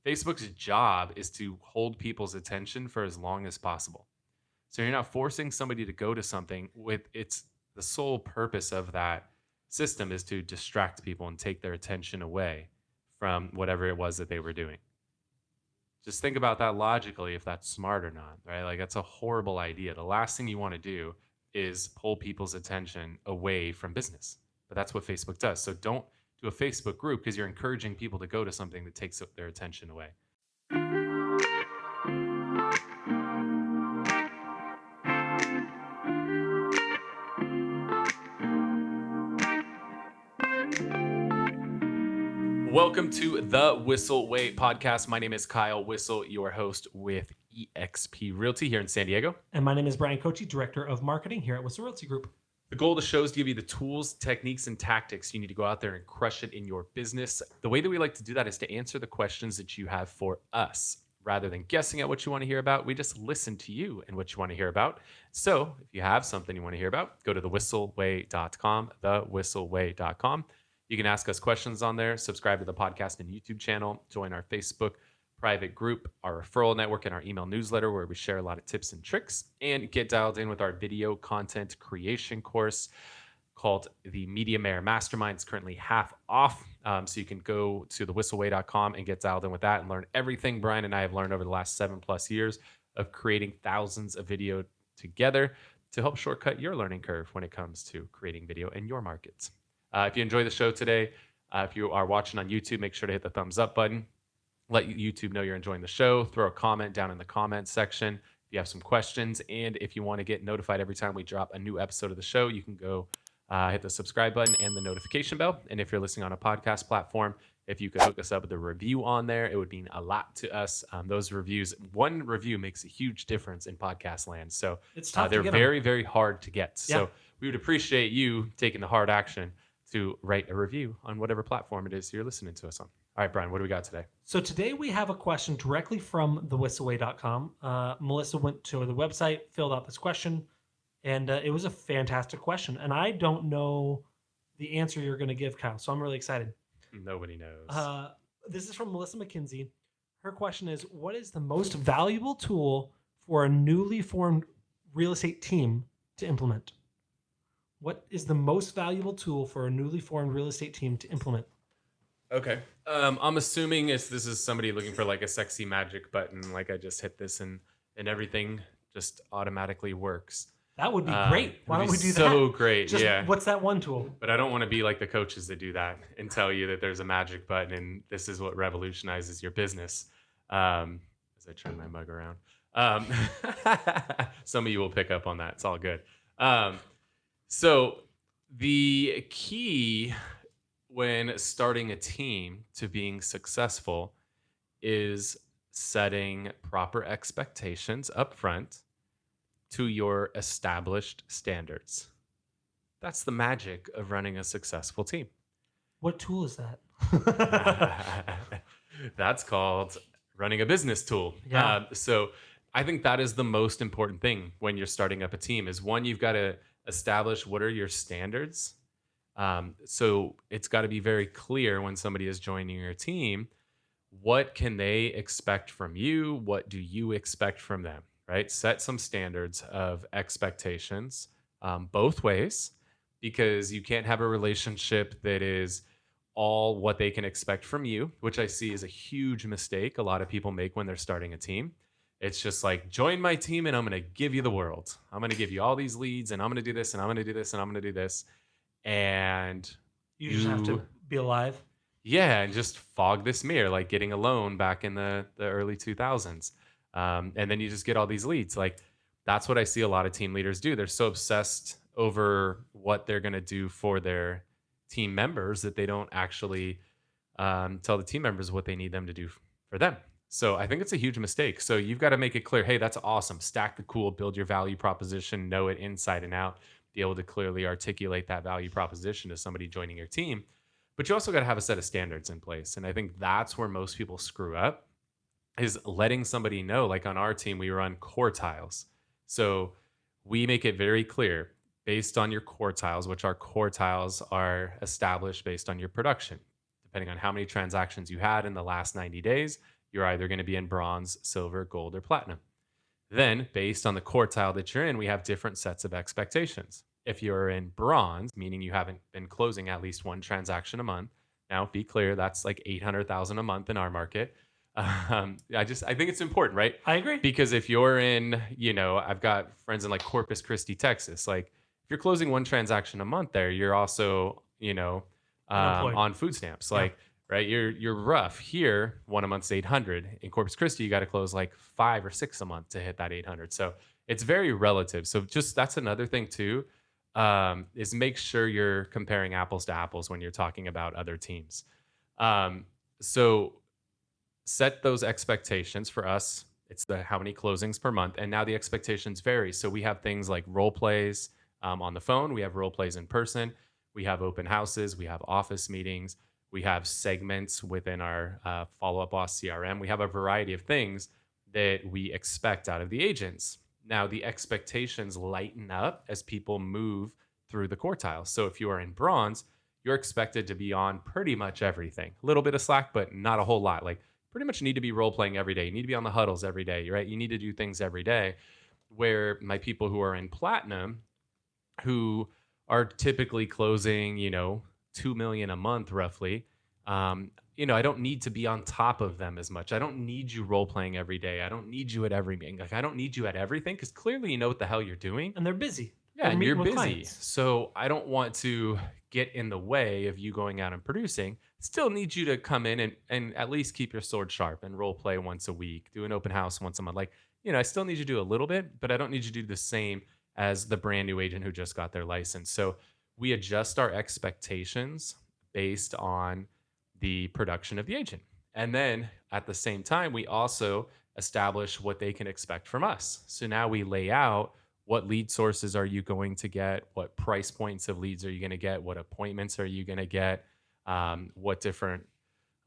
Facebook's job is to hold people's attention for as long as possible. So you're not forcing somebody to go to something with it's the sole purpose of that system is to distract people and take their attention away from whatever it was that they were doing. Just think about that logically if that's smart or not, right? Like that's a horrible idea. The last thing you want to do is pull people's attention away from business. But that's what Facebook does. So don't do a Facebook group because you're encouraging people to go to something that takes their attention away. Welcome to the Whissel Way Podcast. My name is Kyle Whissel, your host with eXp Realty here in San Diego. And my name is Bryan Koci, Director of Marketing here at Whissel Realty Group. The goal of the show is to give you the tools, techniques, and tactics you need to go out there and crush it in your business. The way that we like to do that is to answer the questions that you have for us. Rather than guessing at what you want to hear about, we just listen to you and what you want to hear about. So if you have something you want to hear about, go to thewhisselway.com, thewhisselway.com. You can ask us questions on there, subscribe to the podcast and YouTube channel, join our Facebook private group, our referral network, and our email newsletter where we share a lot of tips and tricks, and get dialed in with our video content creation course called the Media Mayor Mastermind. It's currently half off, so you can go to thewhisselway.com and get dialed in with that and learn everything Bryan and I have learned over the last 7+ years of creating thousands of video together to help shortcut your learning curve when it comes to creating video in your markets. If you enjoy the show today, if you are watching on YouTube, make sure to hit the thumbs up button. Let YouTube know you're enjoying the show. Throw a comment down in the comments section if you have some questions. And if you want to get notified every time we drop a new episode of the show, you can go hit the subscribe button and the notification bell. And if you're listening on a podcast platform, if you could hook us up with a review on there, it would mean a lot to us. Those reviews, one review makes a huge difference in podcast land. So It's tough they're to get very, very hard to get. Yeah. So we would appreciate you taking the hard action to write a review on whatever platform it is you're listening to us on. All right, Bryan, what do we got today? So today we have a question directly from thewhisselway.com. Melissa went to the website, filled out this question, and it was a fantastic question. And I don't know the answer you're going to give, Kyle, so I'm really excited. Nobody knows. This is from Melissa McKinsey. Her question is, what is the most valuable tool for a newly formed real estate team to implement? What is the most valuable tool for a newly formed real estate team to implement? Okay. I'm assuming this is somebody looking for like a sexy magic button, like I just hit this and everything just automatically works. That would be great. Why don't we do that? So great, yeah. What's that one tool? But I don't want to be like the coaches that do that and tell you that there's a magic button and this is what revolutionizes your business. As I turn my mug around. Some of you will pick up on that. It's all good. So the key when starting a team to being successful is setting proper expectations up front to your established standards. That's the magic of running a successful team. What tool is that? That's called running a business tool. Yeah. So I think that is the most important thing when you're starting up a team is one, you've got to establish what are your standards. So it's got to be very clear when somebody is joining your team, what can they expect from you? What do you expect from them, right? Set some standards of expectations both ways, because you can't have a relationship that is all what they can expect from you, which I see is a huge mistake a lot of people make when they're starting a team. It's just like, join my team and I'm going to give you the world. I'm going to give you all these leads and I'm going to do this and I'm going to do this and I'm going to do this. And you just have to be alive. Yeah, and just fog this mirror, like getting a loan back in the early 2000s. And then you just get all these leads. Like, that's what I see a lot of team leaders do. They're so obsessed over what they're going to do for their team members that they don't actually tell the team members what they need them to do for them. So I think it's a huge mistake. So you've got to make it clear, hey, that's awesome. Stack the cool, build your value proposition, know it inside and out, be able to clearly articulate that value proposition to somebody joining your team. But you also got to have a set of standards in place. And I think that's where most people screw up, is letting somebody know, like on our team, we run quartiles. So we make it very clear based on your quartiles, which our quartiles are established based on your production. Depending on how many transactions you had in the last 90 days, you're either going to be in bronze, silver, gold, or platinum. Then, based on the quartile that you're in, we have different sets of expectations. If you're in bronze, meaning you haven't been closing at least one transaction a month, now be clear, that's like 800,000 a month in our market. I think it's important, right? I agree. Because if you're in, I've got friends in like Corpus Christi, Texas. Like if you're closing one transaction a month there, you're also, on food stamps. Like, right, you're rough here. One a month's 800. In Corpus Christi, you got to close like 5 or 6 a month to hit that 800. So it's very relative. So just that's another thing too, is make sure you're comparing apples to apples when you're talking about other teams. So set those expectations. For us, it's the how many closings per month, and now the expectations vary. So we have things like role plays on the phone, we have role plays in person, we have open houses, we have office meetings, we have segments within our Follow Up Boss CRM. We have a variety of things that we expect out of the agents. Now the expectations lighten up as people move through the quartiles. So if you are in bronze, you're expected to be on pretty much everything. A little bit of slack, but not a whole lot. Like pretty much need to be role playing every day. You need to be on the huddles every day, right? You need to do things every day. Where my people who are in platinum, who are typically closing, 2 million a month roughly, I don't need to be on top of them as much. I don't need you role playing every day. I don't need you at every meeting. Like I don't need you at everything because clearly you know what the hell you're doing. And they're busy. Yeah, and you're busy. Clients. So I don't want to get in the way of you going out and producing. Still need you to come in and at least keep your sword sharp and role play once a week, do an open house once a month. Like, I still need you to do a little bit, but I don't need you to do the same as the brand new agent who just got their license. So we adjust our expectations based on the production of the agent. And then at the same time, we also establish what they can expect from us. So now we lay out what lead sources are you going to get? What price points of leads are you going to get? What appointments are you going to get? What different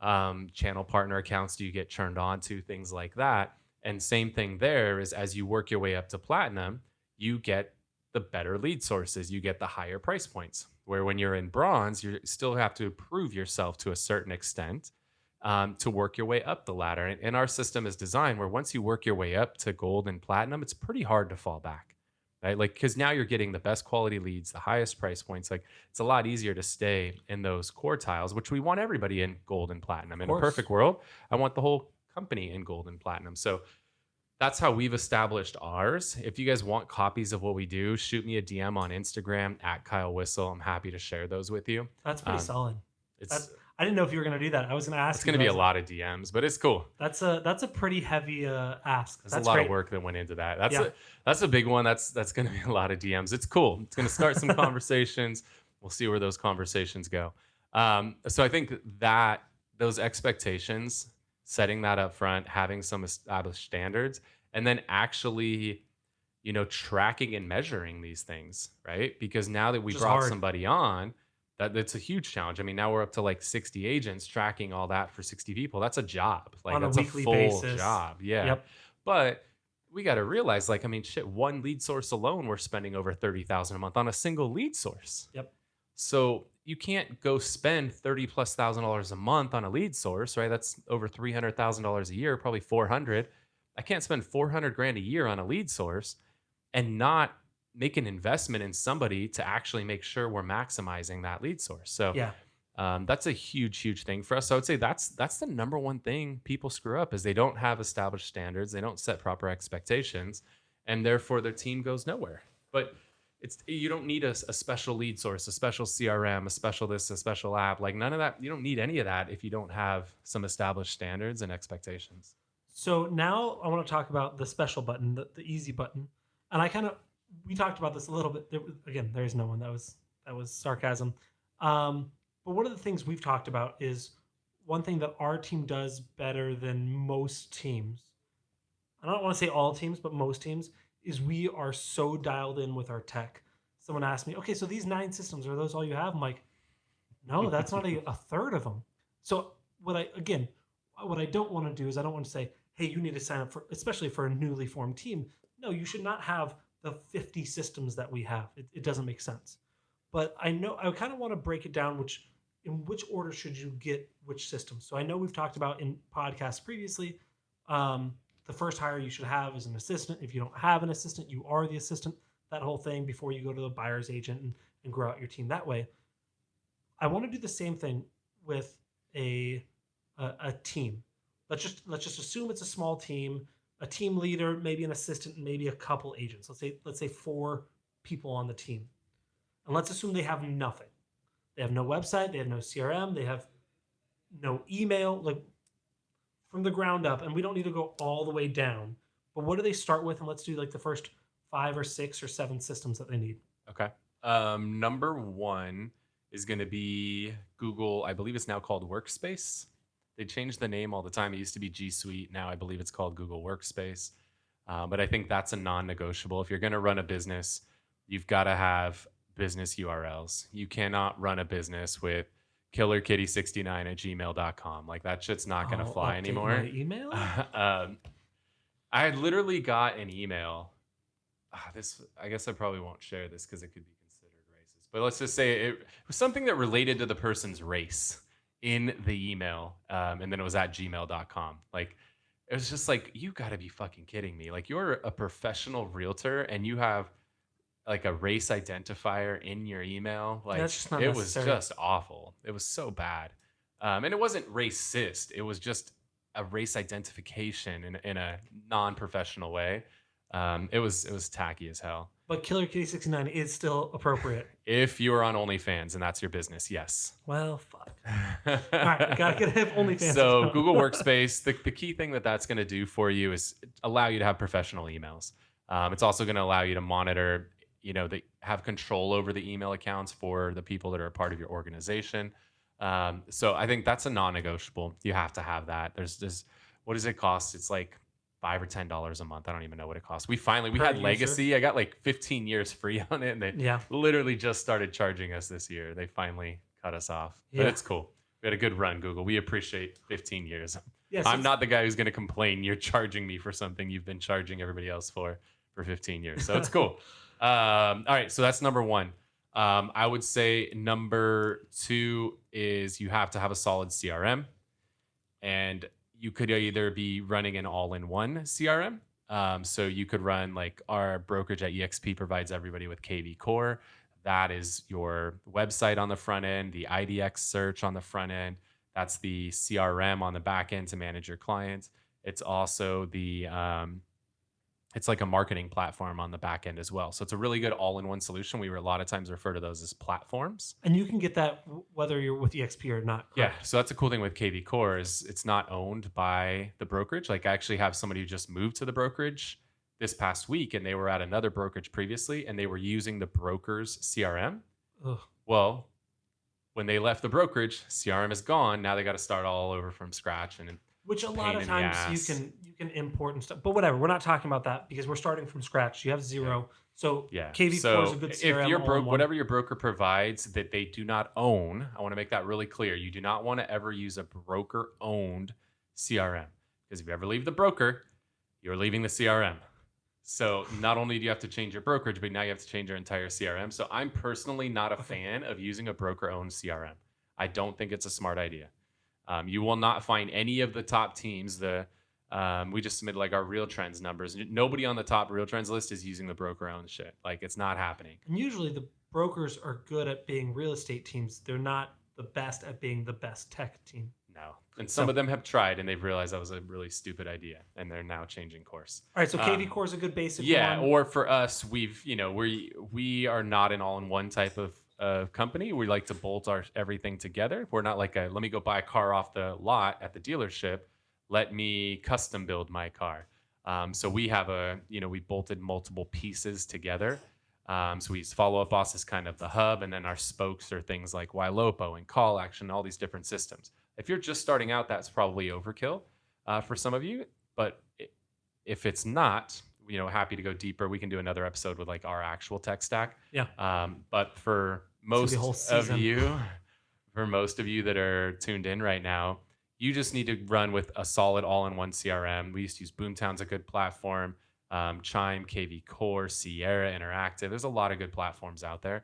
channel partner accounts do you get turned on to? Things like that. And same thing there is as you work your way up to platinum, you get the better lead sources. You get the higher price points. Where when you're in bronze, you still have to prove yourself to a certain extent to work your way up the ladder. And our system is designed where once you work your way up to gold and platinum, it's pretty hard to fall back. Right? Like, because now you're getting the best quality leads, the highest price points. Like, it's a lot easier to stay in those quartiles, which we want everybody in gold and platinum. In a perfect world, I want the whole company in gold and platinum. So that's how we've established ours. If you guys want copies of what we do, shoot me a DM on Instagram at Kyle Whissel. I'm happy to share those with you. That's pretty solid. I didn't know if you were going to do that. I was going to ask. It's going to be a lot of DMs, but it's cool. That's a pretty heavy ask. That's a lot of work that went into that. That's a big one. That's going to be a lot of DMs. It's cool. It's going to start some conversations. We'll see where those conversations go. So I think that those expectations, setting that up front, having some established standards, and then actually, tracking and measuring these things, right? Because now that we brought somebody on, that's a huge challenge. I mean, now we're up to like 60 agents, tracking all that for 60 people. That's a job. Like on that's a weekly full basis. Job. Yeah. Yep. But we got to realize, like, I mean, shit, one lead source alone, we're spending over $30,000 a month on a single lead source. Yep. So you can't go spend $30,000+ a month on a lead source, right? That's over $300,000 a year, probably 400. I can't spend 400 grand a year on a lead source and not make an investment in somebody to actually make sure we're maximizing that lead source. So that's a huge thing for us. So I would say that's the number one thing people screw up is they don't have established standards. They don't set proper expectations, and therefore their team goes nowhere. But you don't need a special lead source, a special CRM, a special this, a special app. Like none of that. You don't need any of that if you don't have some established standards and expectations. So now I want to talk about the special button, the easy button. And we talked about this a little bit. There is no one. That was sarcasm. But one of the things we've talked about is one thing that our team does better than most teams. I don't want to say all teams, but most teams, is we are so dialed in with our tech. Someone asked me, okay, so these 9 systems, are those all you have? I'm like, no, that's not a third of them. So what I don't want to do is I don't want to say, hey, you need to sign up especially for a newly formed team. No, you should not have the 50 systems that we have. It doesn't make sense. But I kind of want to break it down, which in which order should you get which system? So I know we've talked about in podcasts previously, the first hire you should have is an assistant. If you don't have an assistant, you are the assistant, that whole thing before you go to the buyer's agent and grow out your team that way. I want to do the same thing with a team. Let's just assume it's a small team, a team leader, maybe an assistant, and maybe a couple agents. Let's say 4 people on the team. And let's assume they have nothing. They have no website, they have no CRM, they have no email, like from the ground up. And we don't need to go all the way down. But what do they start with? And let's do like the first 5 or 6 or 7 systems that they need. Okay. Number 1 is going to be Google. I believe it's now called Workspace. They change the name all the time. It used to be G Suite. Now I believe it's called Google Workspace. But I think that's a non-negotiable. If you're going to run a business, you've got to have business URLs. You cannot run a business with killerkitty69@gmail.com. Like that shit's not going to fly anymore. My email? I literally got an email. I guess I probably won't share this because it could be considered racist. But let's just say it was something that related to the person's race in the email. And then it was at gmail.com. Like, it was just like, you got to be fucking kidding me. Like, you're a professional realtor and you have like a race identifier in your email. Like, it was just awful. It was so bad. And it wasn't racist. It was just a race identification in a non-professional way. It was tacky as hell. But Killer Kitty 69 is still appropriate. If you are on OnlyFans and that's your business, yes. Well, fuck. All right, I gotta get OnlyFans. So Google Workspace, the key thing that's going to do for you is allow you to have professional emails. It's also going to allow you to monitor, have control over the email accounts for the people that are a part of your organization. So I think that's a non-negotiable. You have to have that. There's what does it cost? It's like $5 or $10 a month. I don't even know what it costs. We had Legacy. I got like 15 years free on it, and they literally just started charging us this year. They finally cut us off, but it's cool. We had a good run, Google. We appreciate 15 years. Yes, I'm not the guy who's going to complain. You're charging me for something you've been charging everybody else for 15 years. So it's cool. All right. So that's number 1. I would say number 2 is you have to have a solid CRM, and you could either be running an all-in-one CRM. So you could run, like, our brokerage at EXP provides everybody with KV Core. That is your website on the front end, the IDX search on the front end. That's the CRM on the back end to manage your clients. It's also it's like a marketing platform on the back end as well. So it's a really good all-in-one solution. We a lot of times refer to those as platforms. And you can get that whether you're with EXP or not. Correct? Yeah. So that's a cool thing with KV Core is it's not owned by the brokerage. Like, I actually have somebody who just moved to the brokerage this past week, and they were at another brokerage previously, and they were using the broker's CRM. Ugh. Well, when they left the brokerage, CRM is gone. Now they got to start all over from scratch, and which a lot of times you can import and stuff. But whatever, we're not talking about that because we're starting from scratch. You have zero. So KV Core is a good CRM. If your whatever your broker provides that they do not own, I want to make that really clear. You do not want to ever use a broker-owned CRM, because if you ever leave the broker, you're leaving the CRM. So not only do you have to change your brokerage, but now you have to change your entire CRM. So I'm personally not a fan of using a broker-owned CRM. I don't think it's a smart idea. You will not find any of the top teams. We just submitted like our Real Trends numbers. Nobody on the top Real Trends list is using the broker-owned shit. Like, it's not happening. And usually the brokers are good at being real estate teams. They're not the best at being the best tech team. No. And some of them have tried, and they've realized that was a really stupid idea, and they're now changing course. All right, so KV Core is a good basic one. one. Or for us, we are not an all-in-one type of company. We like to bolt everything together. We're not like let me go buy a car off the lot at the dealership. Let me custom build my car. So we have we bolted multiple pieces together. So we use Follow Up Boss as kind of the hub, and then our spokes are things like YLOPO and Call Action, all these different systems. If you're just starting out, that's probably overkill for some of you. But if it's not, happy to go deeper. We can do another episode with like our actual tech stack. Yeah. But for most of you that are tuned in right now, you just need to run with a solid all-in-one CRM. We used to use Boomtown's a good platform. Chime, KV Core, Sierra Interactive. There's a lot of good platforms out there.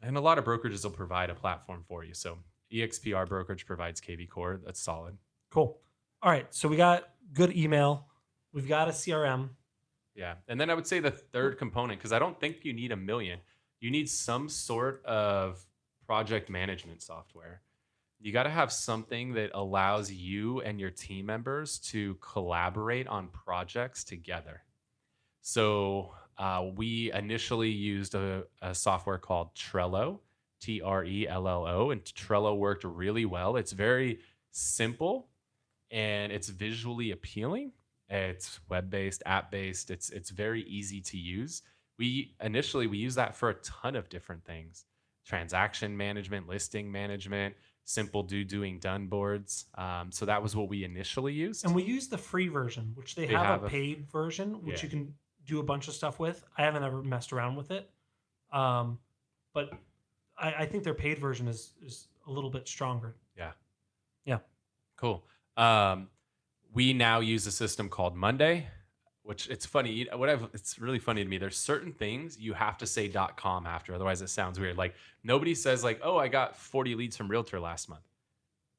And a lot of brokerages will provide a platform for you. So EXPR brokerage provides KV Core. That's solid. Cool. All right. So we got good email. We've got a CRM. Yeah. And then I would say the third component, because I don't think you need a million, you need some sort of project management software. You got to have something that allows you and your team members to collaborate on projects together. So we initially used a software called Trello, Trello, and Trello worked really well. It's very simple and it's visually appealing. It's web-based, app-based. It's very easy to use. We use that for a ton of different things: transaction management, listing management, simple doing done boards. So that was what we initially used. And we used the free version, which they have a paid version, which you can do a bunch of stuff with. I haven't ever messed around with it. But I think their paid version is a little bit stronger. Yeah. Yeah. Cool. We now use a system called Monday, which it's funny. It's really funny to me. There's certain things you have to say .com after, otherwise it sounds weird. Like nobody says like, oh, I got 40 leads from Realtor last month.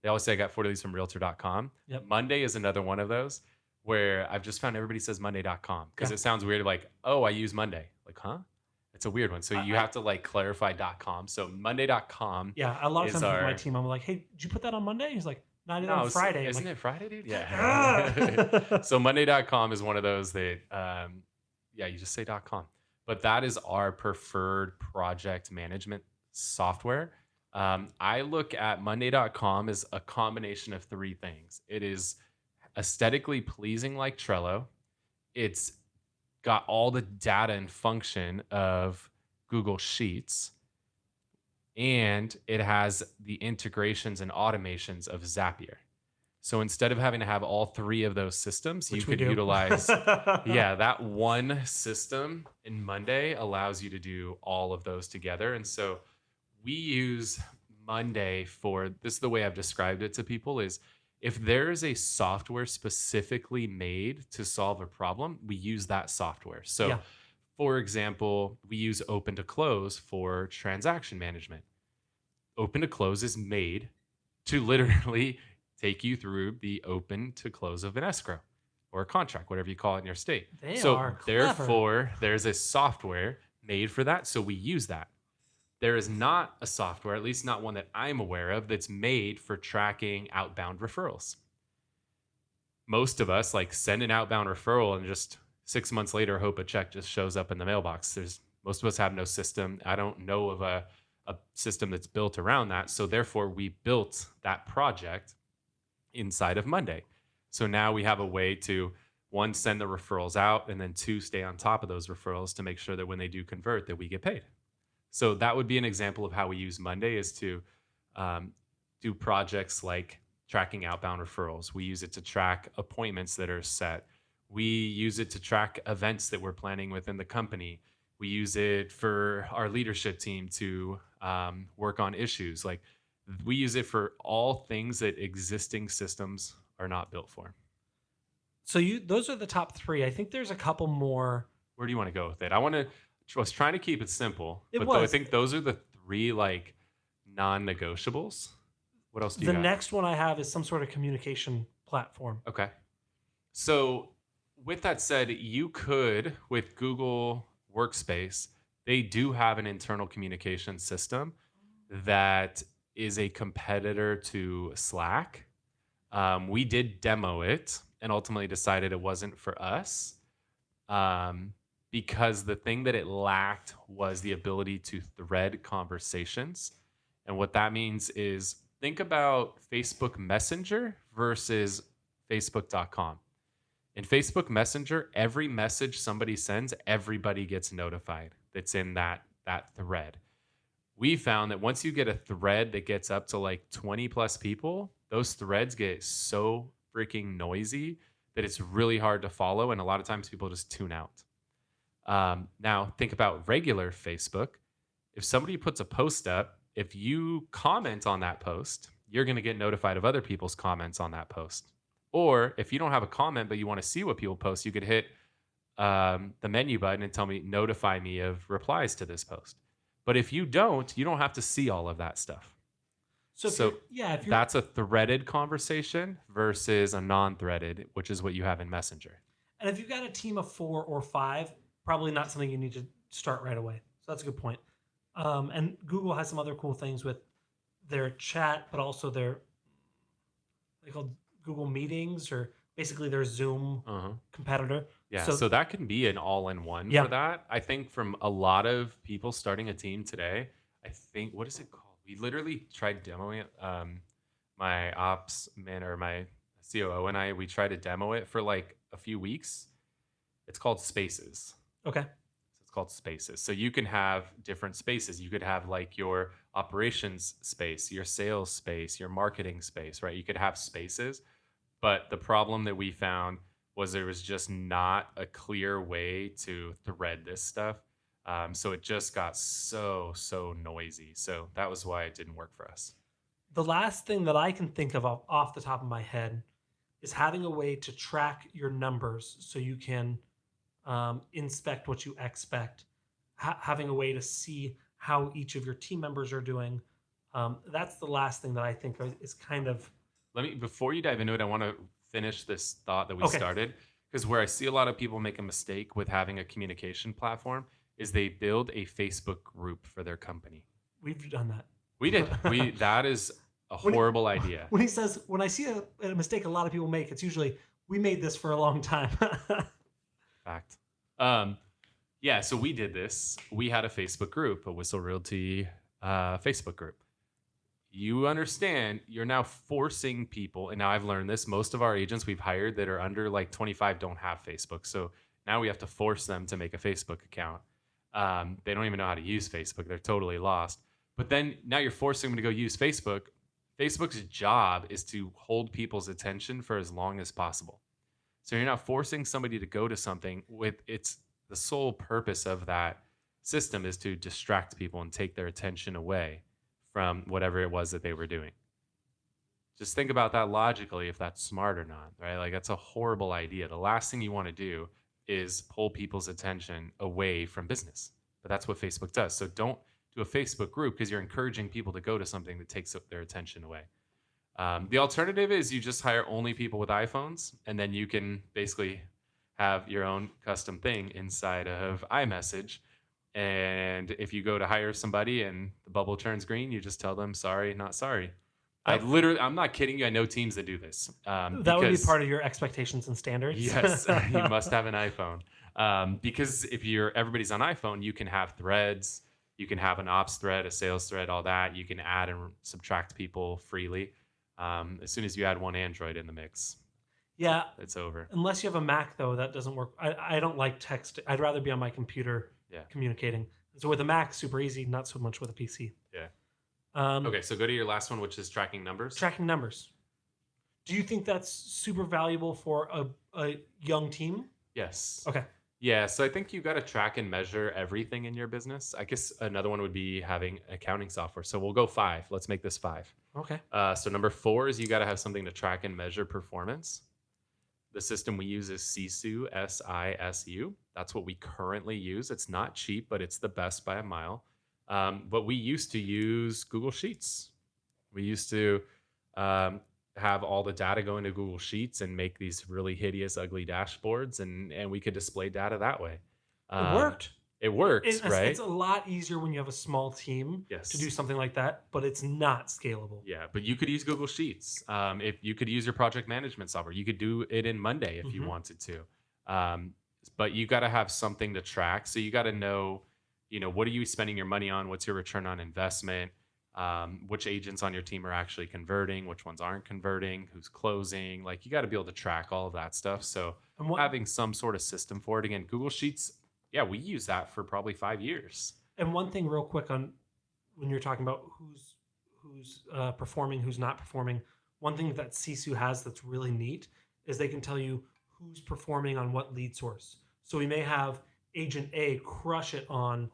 They always say I got 40 leads from Realtor.com. Yep. Monday is another one of those where I've just found everybody says Monday.com because it sounds weird. Like, oh, I use Monday. Like, huh? It's a weird one. So you have to like clarify .com. So Monday.com. Yeah. A lot of times with my team, I'm like, hey, did you put that on Monday? He's like, no, I did it on Friday. Isn't it Friday, dude? Yeah. So Monday.com is one of those that, you just say .com. But that is our preferred project management software. I look at Monday.com as a combination of three things. It is aesthetically pleasing like Trello. It's got all the data and function of Google Sheets. And it has the integrations and automations of Zapier. So instead of having to have all three of those systems, you could utilize, that one system in Monday allows you to do all of those together. And so we use Monday for, this is the way I've described it to people, is if there is a software specifically made to solve a problem, we use that software. So for example, we use Open to Close for transaction management. Open to Close is made to literally take you through the open to close of an escrow or a contract, whatever you call it in your state. Therefore, there's a software made for that. So we use that. There is not a software, at least not one that I'm aware of, that's made for tracking outbound referrals. Most of us like send an outbound referral and just 6 months later, hope a check just shows up in the mailbox. Most of us have no system. I don't know of a system that's built around that. So therefore, we built that project inside of Monday. So now we have a way to, one, send the referrals out, and then two, stay on top of those referrals to make sure that when they do convert, that we get paid. So that would be an example of how we use Monday, is to do projects like tracking outbound referrals. We use it to track appointments that are set. We use it to track events that we're planning within the company. We use it for our leadership team to work on issues. Like we use it for all things that existing systems are not built for. So those are the top three. I think there's a couple more. Where do you want to go with it? I was trying to keep it simple, I think those are the three like non-negotiables. What else do you got? The next one I have is some sort of communication platform. Okay. So with that said, you could, with Google Workspace, they do have an internal communication system that is a competitor to Slack. We did demo it and ultimately decided it wasn't for us because the thing that it lacked was the ability to thread conversations. And what that means is, think about Facebook Messenger versus Facebook.com. In Facebook Messenger, every message somebody sends, everybody gets notified that's in that thread. We found that once you get a thread that gets up to like 20 plus people, those threads get so freaking noisy that it's really hard to follow. And a lot of times people just tune out. Now think about regular Facebook. If somebody puts a post up, if you comment on that post, you're going to get notified of other people's comments on that post. Or if you don't have a comment, but you want to see what people post, you could hit the menu button and tell me, notify me of replies to this post. But if you don't have to see all of that stuff. So, So if you're, that's a threaded conversation versus a non-threaded, which is what you have in Messenger. and if you've got a team of 4 or 5, probably not something you need to start right away. So that's a good point. And Google has some other cool things with their chat, but also they call Google Meetings, or basically their Zoom competitor. Yeah, so that can be an all-in-one for that. I think from a lot of people starting a team today, I think, what is it called? We literally tried demoing it. My ops man or my COO and we tried to demo it for like a few weeks. It's called Spaces. Okay. So it's called Spaces. So you can have different spaces. You could have like your operations space, your sales space, your marketing space, right? You could have spaces. But the problem that we found was there was just not a clear way to thread this stuff. So it just got so noisy. So that was why it didn't work for us. The last thing that I can think of off the top of my head is having a way to track your numbers so you can inspect what you expect, having a way to see how each of your team members are doing. That's the last thing that I think is kind of... Before you dive into it, I want to finish this thought that we started, because where I see a lot of people make a mistake with having a communication platform is they build a Facebook group for their company. We've done that. We did. That is a horrible idea. When I see a mistake a lot of people make, it's usually, we made this for a long time. Fact. So we did this. We had a Facebook group, a Whissel Realty Facebook group. You understand, you're now forcing people, and now I've learned this, most of our agents we've hired that are under like 25 don't have Facebook. So now we have to force them to make a Facebook account. They don't even know how to use Facebook. They're totally lost. But then now you're forcing them to go use Facebook. Facebook's job is to hold people's attention for as long as possible. So you're not forcing somebody to go to something with the sole purpose of that system is to distract people and take their attention away from whatever it was that they were doing. Just think about that logically, if that's smart or not, right? Like, that's a horrible idea. The last thing you want to do is pull people's attention away from business. But that's what Facebook does. So don't do a Facebook group because you're encouraging people to go to something that takes their attention away. The alternative is you just hire only people with iPhones, and then you can basically have your own custom thing inside of iMessage. And if you go to hire somebody and the bubble turns green, you just tell them, sorry, not sorry. I'm not kidding you. I know teams that do this. That would be part of your expectations and standards. Yes, you must have an iPhone. Because if everybody's on iPhone, you can have threads, you can have an ops thread, a sales thread, all that. You can add and subtract people freely. As soon as you add one Android in the mix, it's over. Unless you have a Mac, though, that doesn't work. I don't like text. I'd rather be on my computer communicating. So with a Mac, super easy, not so much with a PC. Yeah. Okay, so go to your last one, which is tracking numbers. Tracking numbers. Do you think that's super valuable for a young team? Yes. Okay. Yeah, so I think you got to track and measure everything in your business. I guess another one would be having accounting software. So we'll go 5. Let's make this 5. Okay. So number 4 is you got to have something to track and measure performance. The system we use is Sisu, SISU. That's what we currently use. It's not cheap, but it's the best by a mile. But we used to use Google Sheets. We used to have all the data go into Google Sheets and make these really hideous, ugly dashboards, and we could display data that way. It worked. It works, right? It's a lot easier when you have a small team to do something like that, but it's not scalable. Yeah, but you could use Google Sheets. If you could use your project management software, you could do it in Monday if you wanted to. But you got to have something to track. So you got to know, what are you spending your money on? What's your return on investment? Which agents on your team are actually converting? Which ones aren't converting? Who's closing? Like, you got to be able to track all of that stuff. So having some sort of system for it. Again, Google Sheets. Yeah, we use that for probably 5 years. And one thing real quick on when you're talking about who's performing, who's not performing, one thing that Sisu has that's really neat is they can tell you who's performing on what lead source. So we may have agent A crush it on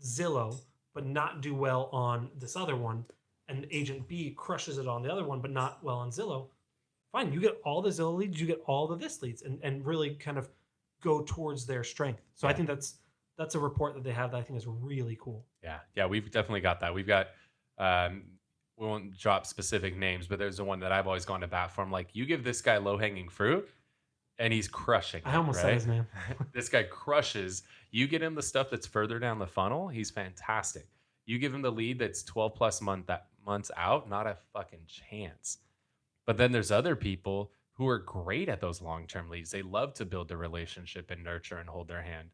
Zillow, but not do well on this other one, and agent B crushes it on the other one, but not well on Zillow. Fine, you get all the Zillow leads, you get all the this leads, and really kind of go towards their strength. So I think that's that's a report that they have that I think is really cool. Yeah, we've definitely got that. We've got, we won't drop specific names, but there's the one that I've always gone to bat for. I'm like, you give this guy low hanging fruit, and he's crushing. I almost said his name. This guy crushes. You get him the stuff that's further down the funnel, he's fantastic. You give him the lead that's 12 plus months out, not a fucking chance. But then there's other people who are great at those long-term leads. They love to build the relationship and nurture and hold their hand.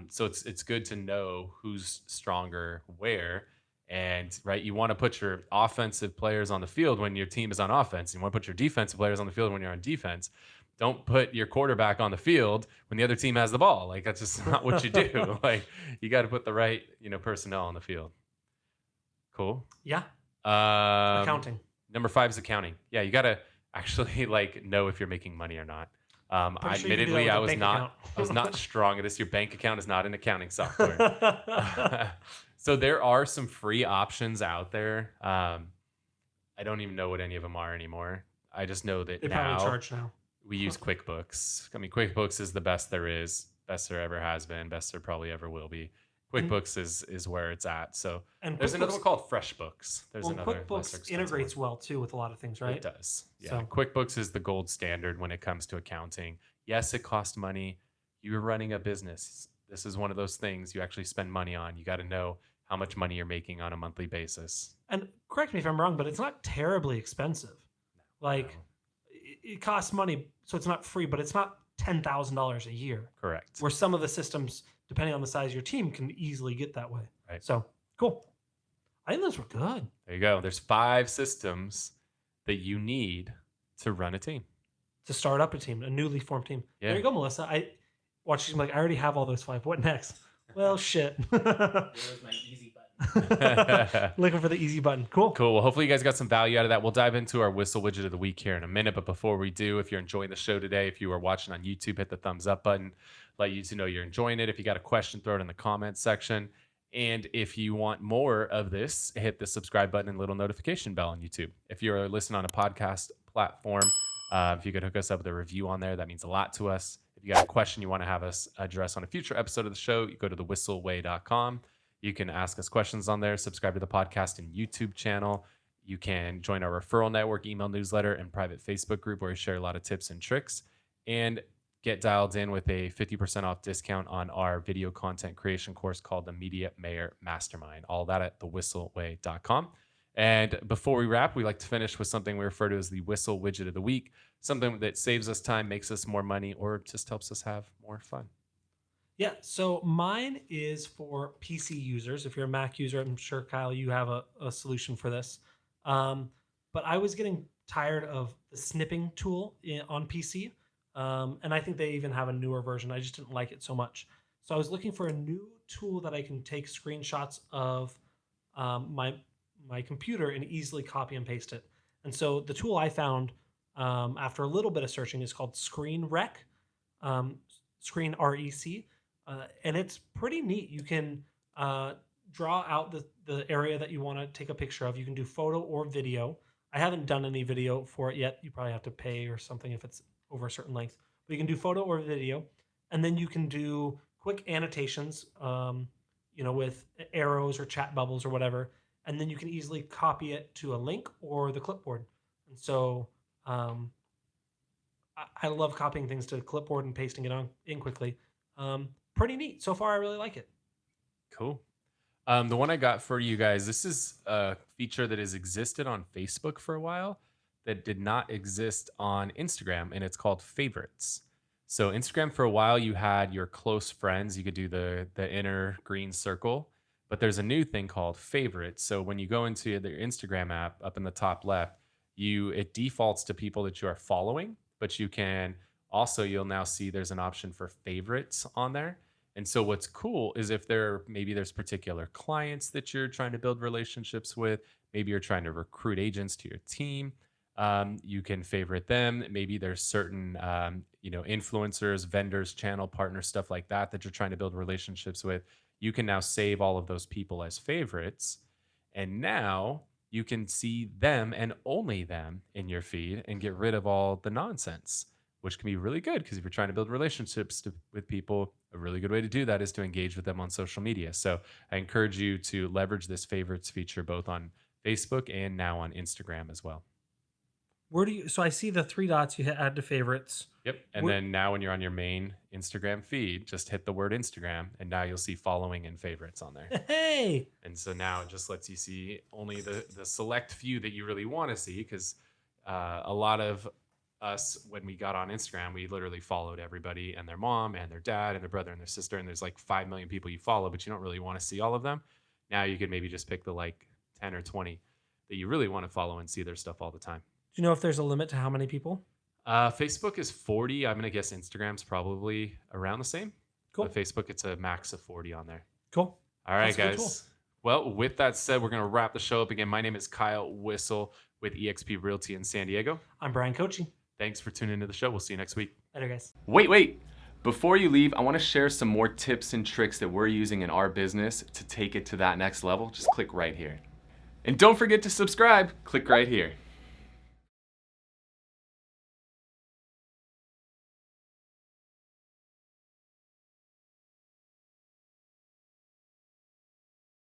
So it's good to know who's stronger where. And right, you want to put your offensive players on the field when your team is on offense. You want to put your defensive players on the field when you're on defense. Don't put your quarterback on the field when the other team has the ball. Like, that's just not what you do. Like, you got to put the right, personnel on the field. Cool. Yeah. Accounting. Number 5 is accounting. Yeah, you got to actually know if you're making money or not. Admittedly, I was not strong at this. Your bank account is not an accounting software. So there are some free options out there. I don't even know what any of them are anymore. I just know that they probably charge now. We use QuickBooks. I mean, QuickBooks is the best there is, best there ever has been, best there probably ever will be. QuickBooks is where it's at. So there's another one called FreshBooks. QuickBooks integrates well too with a lot of things, right? It does. Yeah. So QuickBooks is the gold standard when it comes to accounting. Yes, it costs money. You're running a business. This is one of those things you actually spend money on. You got to know how much money you're making on a monthly basis. And correct me if I'm wrong, but it's not terribly expensive. It costs money, so it's not free, but it's not $10,000 a year. Correct. Where some of the systems, depending on the size of your team, can easily get that way. Right. So, cool. I think those were good. There you go. There's 5 systems that you need to run a team. To start up a team, a newly formed team. Yeah. There you go, Melissa. I already have all those 5. What next? Well, shit. There's my easy button. Looking for the easy button. Cool. Well, hopefully you guys got some value out of that. We'll dive into our Whissel widget of the week here in a minute. But before we do, if you're enjoying the show today, if you are watching on YouTube, hit the thumbs up button. Let YouTube know you're enjoying it. If you got a question, throw it in the comments section. And if you want more of this, hit the subscribe button and little notification bell on YouTube. If you're listening on a podcast platform, if you could hook us up with a review on there, that means a lot to us. If you got a question you want to have us address on a future episode of the show, you go to thewhisselway.com. You can ask us questions on there, subscribe to the podcast and YouTube channel. You can join our referral network, email newsletter, and private Facebook group where we share a lot of tips and tricks. And get dialed in with a 50% off discount on our video content creation course called the Media Mayor Mastermind. All that at thewhisselway.com. And before we wrap, we like to finish with something we refer to as the Whissel widget of the week, something that saves us time, makes us more money, or just helps us have more fun. Yeah, so mine is for PC users. If you're a Mac user, I'm sure, Kyle, you have a solution for this. But I was getting tired of the snipping tool on PC. And I think they even have a newer version. I just didn't like it so much. So I was looking for a new tool that I can take screenshots of my computer and easily copy and paste it. And so the tool I found after a little bit of searching is called ScreenRec, ScreenRec. And it's pretty neat. You can draw out the area that you want to take a picture of. You can do photo or video. I haven't done any video for it yet. You probably have to pay or something if it's over a certain length. But you can do photo or video. And then you can do quick annotations, with arrows or chat bubbles or whatever. And then you can easily copy it to a link or the clipboard. And so I love copying things to the clipboard and pasting it in quickly. Pretty neat. So far, I really like it. Cool. The one I got for you guys, this is a feature that has existed on Facebook for a while that did not exist on Instagram, and it's called Favorites. So Instagram, for a while, you had your close friends. You could do the inner green circle, but there's a new thing called Favorites. So when you go into the Instagram app up in the top left, it defaults to people that you are following, but you can also, you'll now see there's an option for favorites on there. And so what's cool is if there's particular clients that you're trying to build relationships with, maybe you're trying to recruit agents to your team, you can favorite them. Maybe there's certain, influencers, vendors, channel partners, stuff like that you're trying to build relationships with. You can now save all of those people as favorites. And now you can see them and only them in your feed and get rid of all the nonsense, which can be really good because if you're trying to build relationships with people, a really good way to do that is to engage with them on social media. So I encourage you to leverage this favorites feature both on Facebook and now on Instagram as well. So I see the 3 dots you hit add to favorites. Yep. And then now when you're on your main Instagram feed, just hit the word Instagram and now you'll see following and favorites on there. Hey. And so now it just lets you see only the select few that you really want to see, because a lot of us, when we got on Instagram, we literally followed everybody and their mom and their dad and their brother and their sister. And there's like 5 million people you follow, but you don't really want to see all of them. Now you can maybe just pick the like 10 or 20 that you really want to follow and see their stuff all the time. Do you know if there's a limit to how many people? Facebook is 40. I'm going to guess Instagram's probably around the same. Cool. But Facebook, it's a max of 40 on there. Cool. All right, That's a good guys. Well, with that said, we're going to wrap the show up again. My name is Kyle Whissel with eXp Realty in San Diego. I'm Bryan Koci. Thanks for tuning into the show. We'll see you next week. Later, guys. Wait. Before you leave, I want to share some more tips and tricks that we're using in our business to take it to that next level. Just click right here. And don't forget to subscribe. Click right here.